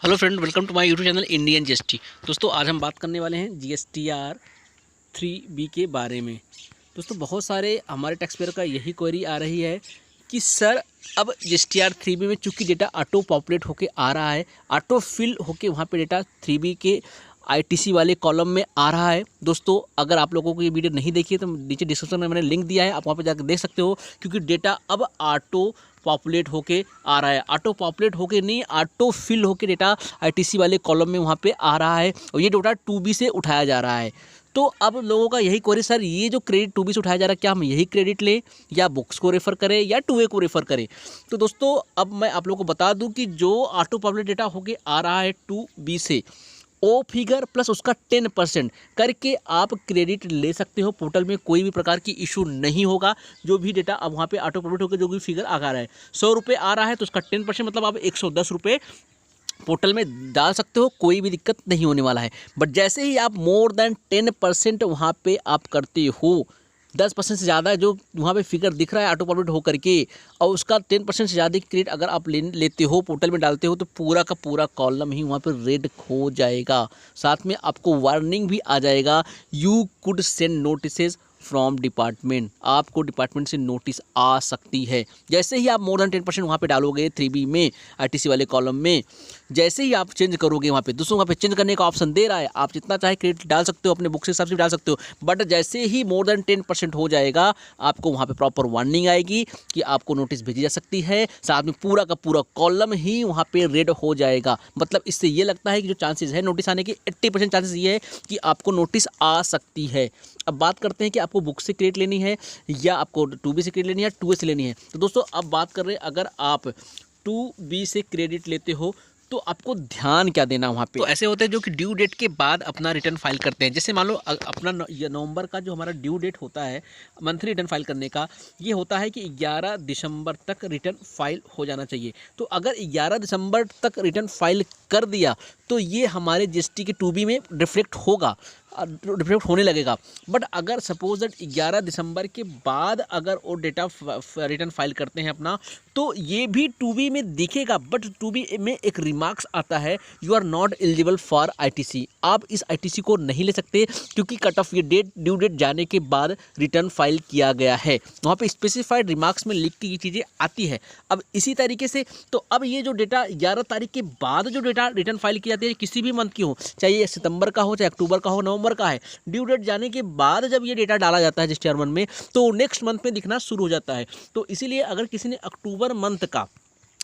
Hello friend, welcome to my YouTube channel Indian GST. दोस्तों, आज हम बात करने वाले हैं जीएसटीआर 3B के बारे में। दोस्तों, बहुत सारे हमारे टैक्स पेयर का यही क्वेरी आ रही है कि सर अब जीएसटीआर 3B में चूंकि डेटा ऑटो पॉपुलेट होके आ रहा है, ऑटो फिल होके वहाँ पे डेटा 3B के आईटीसी वाले कॉलम में आ रहा है। दोस्तों, अगर आप लोगों को ये वीडियो नहीं देखी है तो नीचे डिस्क्रिप्शन में मैंने लिंक दिया है, आप वहाँ पे जाकर देख सकते हो। क्योंकि डेटा अब ऑटो पॉपुलेट होके आ रहा है, ऑटो पॉपुलेट होके नहीं, ऑटो फिल होके डेटा आईटीसी वाले कॉलम में वहाँ पे आ रहा है और ये डेटा 2B से उठाया जा रहा है। तो अब लोगों का यही क्वेरी, सर ये जो क्रेडिट 2B से उठाया जा रहा है, क्या हम यही क्रेडिट लें या बुक्स को रेफ़र करें या 2A को रेफ़र करें? तो दोस्तों, अब मैं आप लोगों को बता दूं कि जो ऑटो पॉपुलेट डेटा होके आ रहा है 2B से, ओ फिगर प्लस उसका 10% करके आप क्रेडिट ले सकते हो। पोर्टल में कोई भी प्रकार की इशू नहीं होगा। जो भी डेटा अब वहाँ पे ऑटो पॉपुलेट होकर जो भी फिगर आ रहा है, 100 रुपये आ रहा है तो उसका 10% मतलब आप 110 रुपये पोर्टल में डाल सकते हो, कोई भी दिक्कत नहीं होने वाला है। बट जैसे ही आप मोर देन 10% वहाँ पे आप करते हो, 10% से ज़्यादा जो वहाँ पे फिगर दिख रहा है ऑटो पॉपुलेट होकर के, और उसका 10% से ज़्यादा क्रेडिट अगर आप लेते हो, पोर्टल में डालते हो, तो पूरा का पूरा कॉलम ही वहाँ पे रेड हो जाएगा। साथ में आपको वार्निंग भी आ जाएगा, you could send notices from department, आपको डिपार्टमेंट से नोटिस आ सकती है। जैसे ही आप मोर देन 10% वहाँ पे डालोगे 3B में, आईटीसी वाले कॉलम में, जैसे ही आप चेंज करोगे वहाँ पे, दोस्तों वहाँ पे चेंज करने का ऑप्शन दे रहा है, आप जितना चाहे क्रेडिट डाल सकते हो, अपने बुक से हिसाब से डाल सकते हो। बट जैसे ही मोर देन 10% हो जाएगा, आपको वहाँ पे प्रॉपर वार्निंग आएगी कि आपको नोटिस भेजी जा सकती है। साथ में पूरा का पूरा कॉलम ही वहाँ पे रेड हो जाएगा। मतलब इससे ये लगता है कि जो चांसेस है नोटिस आने के, 80% चांसेस ये है कि आपको नोटिस आ सकती है। अब बात करते हैं कि आपको बुक से क्रेडिट लेनी है या आपको 2B से क्रेडिट लेनी है या 2A से लेनी है। तो दोस्तों, अब बात कर रहे हैं, अगर आप 2B से क्रेडिट लेते हो तो आपको ध्यान क्या देना वहाँ पे। तो ऐसे होते हैं जो कि ड्यू डेट के बाद अपना रिटर्न फाइल करते हैं। जैसे मान लो अपना नवंबर का जो हमारा ड्यू डेट होता है मंथली रिटर्न फाइल करने का, ये होता है कि 11 दिसंबर तक रिटर्न फाइल हो जाना चाहिए। तो अगर 11 दिसंबर तक रिटर्न फाइल कर दिया तो ये हमारे जीएसटी के 2B में रिफ्लेक्ट होगा, रिफ्लेक्ट होने लगेगा। बट अगर सपोज दैट 11 दिसंबर के बाद अगर वो डेटा रिटर्न फाइल करते हैं अपना, तो ये भी 2B में दिखेगा। बट 2B में एक रिमार्क्स आता है, you are not eligible for ITC, आप इस आईटीसी को नहीं ले सकते क्योंकि कट ऑफ ये डेट, ड्यू डेट जाने के बाद रिटर्न फाइल किया गया है। वहाँ पे स्पेसिफाइड रिमार्क्स में लिख के ये चीज़ें आती है। अब इसी तरीके से, तो अब ये जो डेटा 11 तारीख के बाद जो डेटा रिटर्न फाइल की जाती है, किसी भी मंथ की हो, चाहे ये सितंबर का हो, चाहे अक्टूबर का हो, नवंबर का है, ड्यू डेट जाने के बाद जब ये डेटा डाला जाता है जीएसटीआर 1 में, तो नेक्स्ट मंथ में दिखना शुरू हो जाता है। तो इसीलिए अगर किसी ने अक्टूबर मंथ का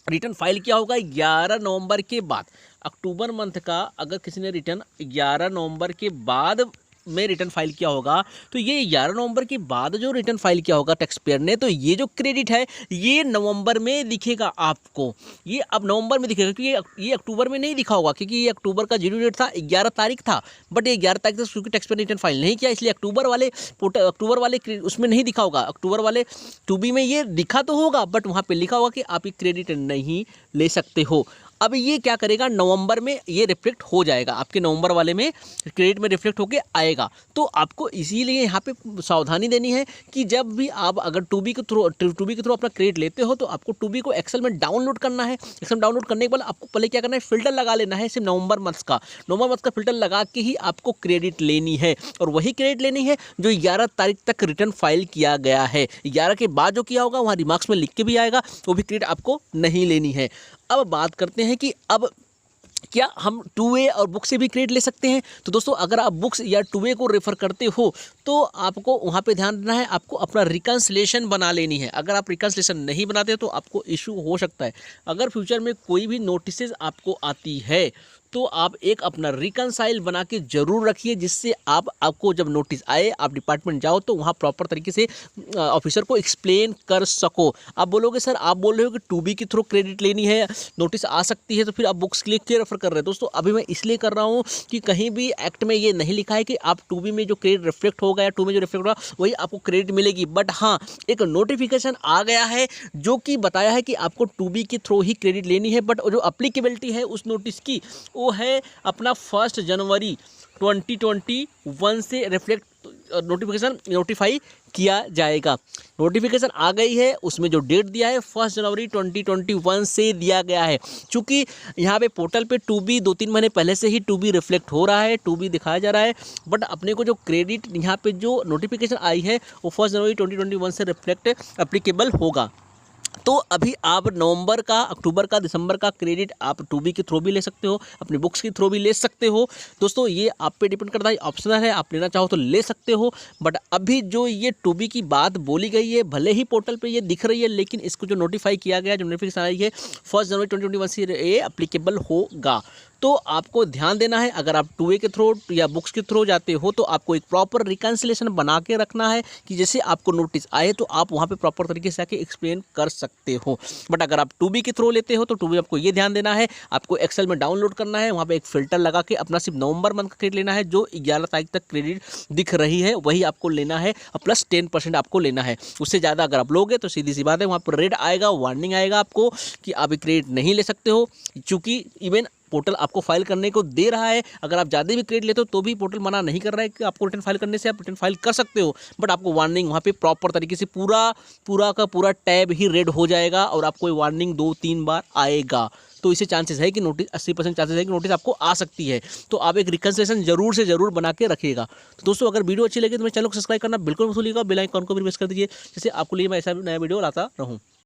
रिटर्न फाइल किया होगा 11 नवंबर के बाद, अक्टूबर मंथ का अगर किसी ने रिटर्न 11 नवंबर के बाद में रिटर्न फाइल किया होगा, तो ये 11 नवंबर के बाद जो रिटर्न फाइल किया होगा टैक्स पेयर ने, तो ये जो क्रेडिट है ये नवंबर में दिखेगा आपको। ये अब नवंबर में दिखेगा क्योंकि ये अक्टूबर में नहीं दिखा होगा, क्योंकि ये अक्टूबर का ड्यू डेट था 11 तारीख था। बट ये 11 तारीख तक क्योंकि टैक्स पेयर ने रिटर्न फाइल नहीं किया, इसलिए अक्टूबर वाले उसमें नहीं दिखा होगा। अक्टूबर वाले 2B में ये दिखा तो होगा, बट वहाँ पर लिखा होगा कि आप ये क्रेडिट नहीं ले सकते हो। अब ये क्या करेगा, नवंबर में ये रिफ्लेक्ट हो जाएगा, आपके नवंबर वाले में क्रेडिट में रिफ्लेक्ट होके आएगा। तो आपको इसीलिए यहाँ पे सावधानी देनी है कि जब भी आप अगर 2B के थ्रू अपना क्रेडिट लेते हो, तो आपको 2B को एक्सेल में डाउनलोड करना है। एक्सेल में डाउनलोड करने के बाद आपको पहले क्या करना है, फिल्टर लगा लेना है सिर्फ नवंबर मंथ का फिल्टर लगा के ही आपको क्रेडिट लेनी है। और वही क्रेडिट लेनी है जो 11 तारीख तक रिटर्न फाइल किया गया है। 11 के बाद जो किया होगा वहाँ रिमार्क्स में लिख के भी आएगा, वो भी क्रेडिट आपको नहीं लेनी है। अब बात करते हैं कि अब क्या हम 2A और बुक से भी क्रेडिट ले सकते हैं। तो दोस्तों, अगर आप बुक्स या 2A को रेफ़र करते हो तो आपको वहाँ पे ध्यान देना है, आपको अपना रिकन्सिलेशन बना लेनी है। अगर आप रिकन्सिलेशन नहीं बनाते तो आपको इशू हो सकता है। अगर फ्यूचर में कोई भी नोटिसेज आपको आती है तो आप एक अपना रिकन्साइल बना के ज़रूर रखिए, जिससे आपको जब नोटिस आए, आप डिपार्टमेंट जाओ तो वहाँ प्रॉपर तरीके से ऑफिसर को एक्सप्लेन कर सको। आप बोलोगे सर आप बोल रहे हो कि 2B के थ्रू क्रेडिट लेनी है, नोटिस आ सकती है, तो फिर आप बुक्स के लिए क्यों रेफर कर रहे हैं। दोस्तों, अभी मैं इसलिए कर रहा हूँ कि कहीं भी एक्ट में ये नहीं लिखा है कि आप 2B में जो क्रेडिट रिफ्लेक्ट होगा या 2 में जो रिफ्लेक्ट होगा वही आपको क्रेडिट मिलेगी। बट हाँ, एक नोटिफिकेशन आ गया है जो कि बताया है कि आपको 2B के थ्रू ही क्रेडिट लेनी है। बट जो अप्लीकेबिलिटी है उस नोटिस की, वो है अपना 1 जनवरी 2021 से रिफ्लेक्ट नोटिफिकेशन नोटिफाई किया जाएगा। नोटिफिकेशन आ गई है, उसमें जो डेट दिया है 1 जनवरी 2021 से दिया गया है। चूँकि यहाँ पे पोर्टल पे 2B 2-3 महीने पहले से ही 2B रिफ्लेक्ट हो रहा है, 2B दिखाया जा रहा है, बट अपने को जो क्रेडिट यहाँ पे जो नोटिफिकेशन आई है वो 1 जनवरी 2021 से रिफ्लेक्ट एप्लीकेबल होगा। तो अभी आप नवंबर का, अक्टूबर का, दिसंबर का क्रेडिट आप 2B के थ्रू भी ले सकते हो, अपनी बुक्स के थ्रू भी ले सकते हो। दोस्तों ये आप पे डिपेंड करता है, ऑप्शनल है, आप लेना चाहो तो ले सकते हो। बट अभी जो ये 2B की बात बोली गई है, भले ही पोर्टल पे ये दिख रही है, लेकिन इसको जो नोटिफाई किया गया, जो नोटिफिकेशन आई है 1 जनवरी 2021 से ये एप्लीकेबल होगा। तो आपको ध्यान देना है, अगर आप 2A के थ्रू या बुक्स के थ्रू जाते हो तो आपको एक प्रॉपर रिकन्सिलेशन बना के रखना है कि जैसे आपको नोटिस आए तो आप वहाँ पे प्रॉपर तरीके से आके एक्सप्लेन कर सकते हो। बट अगर आप 2B के थ्रू लेते हो तो 2B आपको ये ध्यान देना है, आपको एक्सेल में डाउनलोड करना है, वहाँ पे एक फ़िल्टर लगा के अपना सिर्फ नवंबर मंथ का क्रेडिट लेना है, जो 11 तारीख तक क्रेडिट दिख रही है वही आपको लेना है, प्लस 10% आपको लेना है। उससे ज़्यादा अगर आप लोगे तो सीधी सी बात है, वहाँ पर रेड आएगा, वार्निंग आएगा आपको कि आप क्रेडिट नहीं ले सकते हो, चूँकि इवन पोर्टल आपको फाइल करने को दे रहा है। अगर आप ज़्यादा भी क्रेडिट लेते हो तो भी पोर्टल मना नहीं कर रहा है कि आपको रिटर्न फाइल करने से, आप रिटर्न फाइल कर सकते हो, बट आपको वार्निंग वहाँ पे प्रॉपर तरीके से पूरा का पूरा टैब ही रेड हो जाएगा और आपको वार्निंग 2-3 बार आएगा। तो इससे चांसेस है कि नोटिस 80% चांसेस है कि नोटिस आपको आ सकती है। तो आप एक रिकन्सिलेशन जरूर से जरूर बना के रखिएगा। तो दोस्तों अगर वीडियो अच्छी लगे तो मेरे चैनल को सब्सक्राइब करना बिल्कुल मत भूलिएगा, बेल आइकन को भी प्रेस कर दीजिए, जिससे आपको लिए मैं ऐसा नया वीडियो लाता रहूँ।